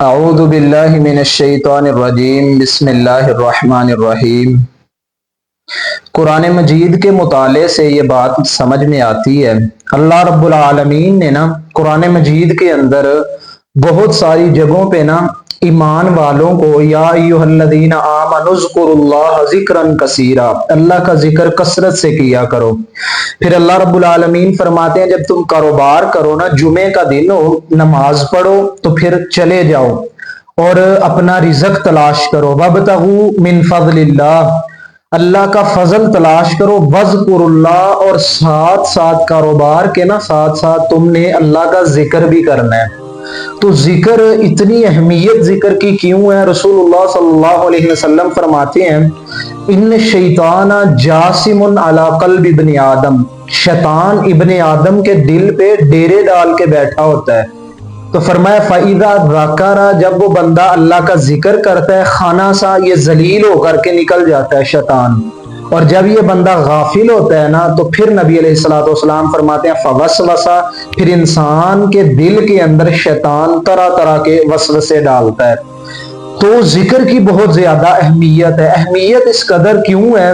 اعوذ باللہ من الشیطان الرجیم بسم اللہ الرحمن الرحیم۔ قرآن مجید کے مطالعے سے یہ بات سمجھ میں آتی ہے، اللہ رب العالمین نے قرآن مجید کے اندر بہت ساری جگہوں پہ ایمان والوں کو یا ایھا الذین آمنوا اذکروا اللہ ذکرا کثیرا، اللہ کا ذکر کثرت سے کیا کرو۔ پھر اللہ رب العالمین فرماتے ہیں جب تم کاروبار کرو جمعے کا دن ہو، نماز پڑھو تو پھر چلے جاؤ اور اپنا رزق تلاش کرو، وابتغوا من فضل اللہ، اللہ کا فضل تلاش کرو، وذکر اللہ، اور ساتھ ساتھ کاروبار کے ساتھ ساتھ تم نے اللہ کا ذکر بھی کرنا ہے۔ تو ذکر اتنی اہمیت ذکر کی کیوں ہے؟ رسول اللہ صلی اللہ علیہ وسلم فرماتے ہیں ان الشیطان جاسم علی قلب ابن آدم، شیطان ابن آدم کے دل پہ ڈیرے ڈال کے بیٹھا ہوتا ہے۔ تو فرمایا فَإِذَا ذَكَرَ، جب وہ بندہ اللہ کا ذکر کرتا ہے، خانہ سا یہ ذلیل ہو کر کے نکل جاتا ہے شیطان، اور جب یہ بندہ غافل ہوتا ہے تو پھر نبی علیہ الصلوۃ والسلام فرماتے ہیں فوسوسہ، پھر انسان کے دل کے اندر شیطان طرح طرح کے وسوسے ڈالتا ہے۔ تو ذکر کی بہت زیادہ اہمیت ہے۔ اہمیت اس قدر کیوں ہے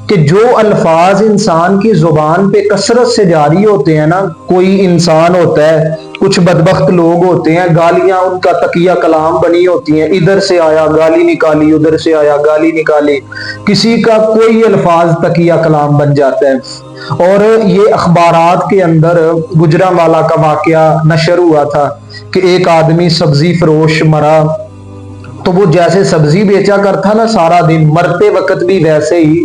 کہ جو الفاظ انسان کی زبان پہ کثرت سے جاری ہوتے ہیں کوئی انسان ہوتا ہے، کچھ بدبخت لوگ ہوتے ہیں، گالیاں ان کا تقیہ کلام بنی ہوتی ہیں، ادھر سے آیا گالی نکالی، ادھر سے آیا گالی نکالی، کسی کا کوئی الفاظ تقیہ کلام بن جاتا ہے۔ اور یہ اخبارات کے اندر گجرانوالہ کا واقعہ نشر ہوا تھا کہ ایک آدمی سبزی فروش مرا، تو وہ جیسے سبزی بیچا کرتا سارا دن، مرتے وقت بھی ویسے ہی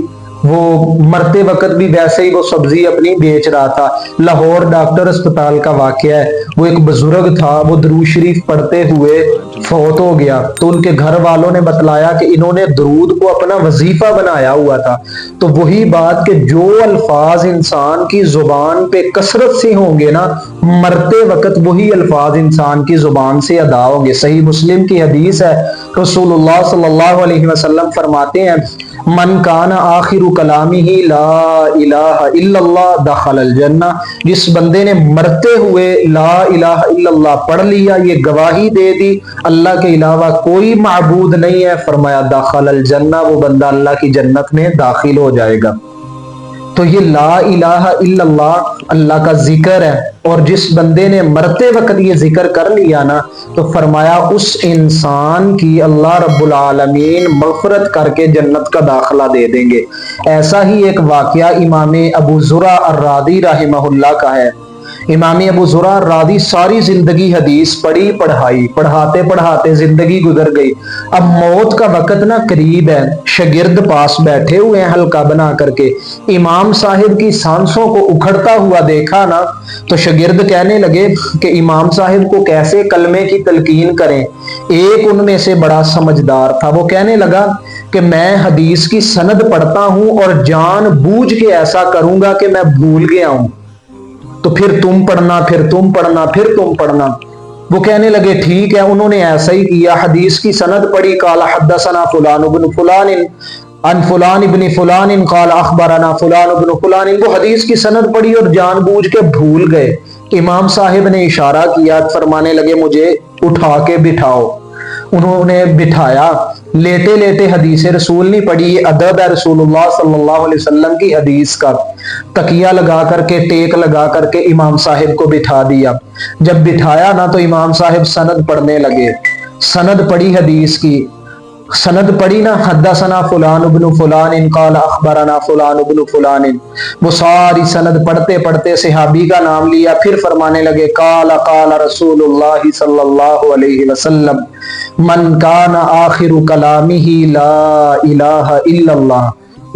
وہ سبزی اپنی بیچ رہا تھا۔ لاہور ڈاکٹر اسپتال کا واقعہ ہے، وہ ایک بزرگ تھا، وہ درود شریف پڑھتے ہوئے فوت ہو گیا، تو ان کے گھر والوں نے بتلایا کہ انہوں نے درود کو اپنا وظیفہ بنایا ہوا تھا۔ تو وہی بات کہ جو الفاظ انسان کی زبان پہ کثرت سے ہوں گے مرتے وقت وہی الفاظ انسان کی زبان سے ادا ہوں گے۔ صحیح مسلم کی حدیث ہے، رسول اللہ صلی اللہ علیہ وسلم فرماتے ہیں من کان آخر کلامہ لا الہ الا اللہ دخل الجنہ، جس بندے نے مرتے ہوئے لا الہ الا اللہ پڑھ لیا، یہ گواہی دے دی اللہ کے علاوہ کوئی معبود نہیں ہے، فرمایا دخل الجنہ، وہ بندہ اللہ کی جنت میں داخل ہو جائے گا۔ تو یہ لا الہ الا اللہ اللہ کا ذکر ہے، اور جس بندے نے مرتے وقت یہ ذکر کر لیا تو فرمایا اس انسان کی اللہ رب العالمین مغفرت کر کے جنت کا داخلہ دے دیں گے۔ ایسا ہی ایک واقعہ امام ابو زرع الرازی رحمہ اللہ کا ہے۔ امام ابو زرع الرازی ساری زندگی حدیث پڑھاتے پڑھاتے زندگی گزر گئی۔ اب موت کا وقت قریب ہے، شاگرد پاس بیٹھے ہوئے ہیں حلقہ بنا کر کے، امام صاحب کی سانسوں کو اکھڑتا ہوا دیکھا تو شاگرد کہنے لگے کہ امام صاحب کو کیسے کلمے کی تلقین کریں۔ ایک ان میں سے بڑا سمجھدار تھا، وہ کہنے لگا کہ میں حدیث کی سند پڑھتا ہوں اور جان بوجھ کے ایسا کروں گا کہ میں بھول گیا ہوں، تو پھر تم پڑھنا، پھر تم پڑھنا، پھر تم پڑھنا۔ وہ کہنے لگے ٹھیک ہے، انہوں نے ایسا ہی کیا، حدیث کی سند پڑھی، قال حدثنا فلان ابن فلان عن فلان ابن فلان قال اخبرنا فلان ابن فلان، وہ حدیث کی سند پڑھی اور جان بوجھ کے بھول گئے۔ امام صاحب نے اشارہ کیا، فرمانے لگے مجھے اٹھا کے بٹھاؤ۔ انہوں نے بٹھایا، لیٹے لیٹے حدیث رسول نہیں پڑھی، یہ ادب ہے رسول اللہ صلی اللہ علیہ وسلم کی حدیث کا۔ تکیہ لگا کر کے، ٹیک لگا کر کے امام صاحب کو بٹھا دیا۔ جب بٹھایا تو امام صاحب سند پڑھنے لگے، سند پڑھی حدیث کی، سند پڑھی حدثنا فلان ابن فلان قال اخبرنا فلان ابن فلان، وہ ساری سند پڑھتے پڑھتے صحابی کا نام لیا، پھر فرمانے لگے قال قال رسول اللہ صلی اللہ علیہ وسلم من کان آخر کلامہ لا الہ الا اللہ۔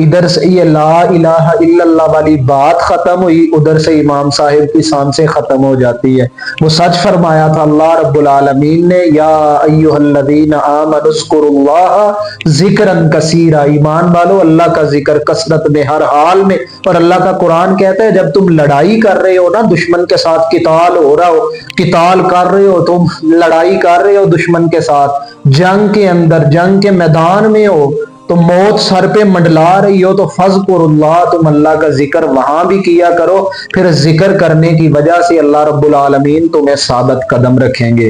ادھر سے یہ لا الہ الا اللہ والی بات ختم ہوئی، ادھر سے امام صاحب کی سانسیں ختم ہو جاتی ہے۔ وہ سچ فرمایا تھا اللہ رب العالمین نے، یا ایھا الذین آمنوا اذکروا اللہ ذکرا کثیرا، ایمان والو اللہ کا ذکر کثرت میں، ہر حال میں۔ اور اللہ کا قرآن کہتا ہے جب تم لڑائی کر رہے ہو دشمن کے ساتھ، قتال ہو رہا ہو، قتال کر رہے ہو، تم لڑائی کر رہے ہو دشمن کے ساتھ، جنگ کے اندر، جنگ کے میدان میں ہو، تو موت سر پہ منڈلا رہی ہو، تو فذکر اللہ، تم اللہ کا ذکر وہاں بھی کیا کرو، پھر ذکر کرنے کی وجہ سے اللہ رب العالمین تمہیں ثابت قدم رکھیں گے۔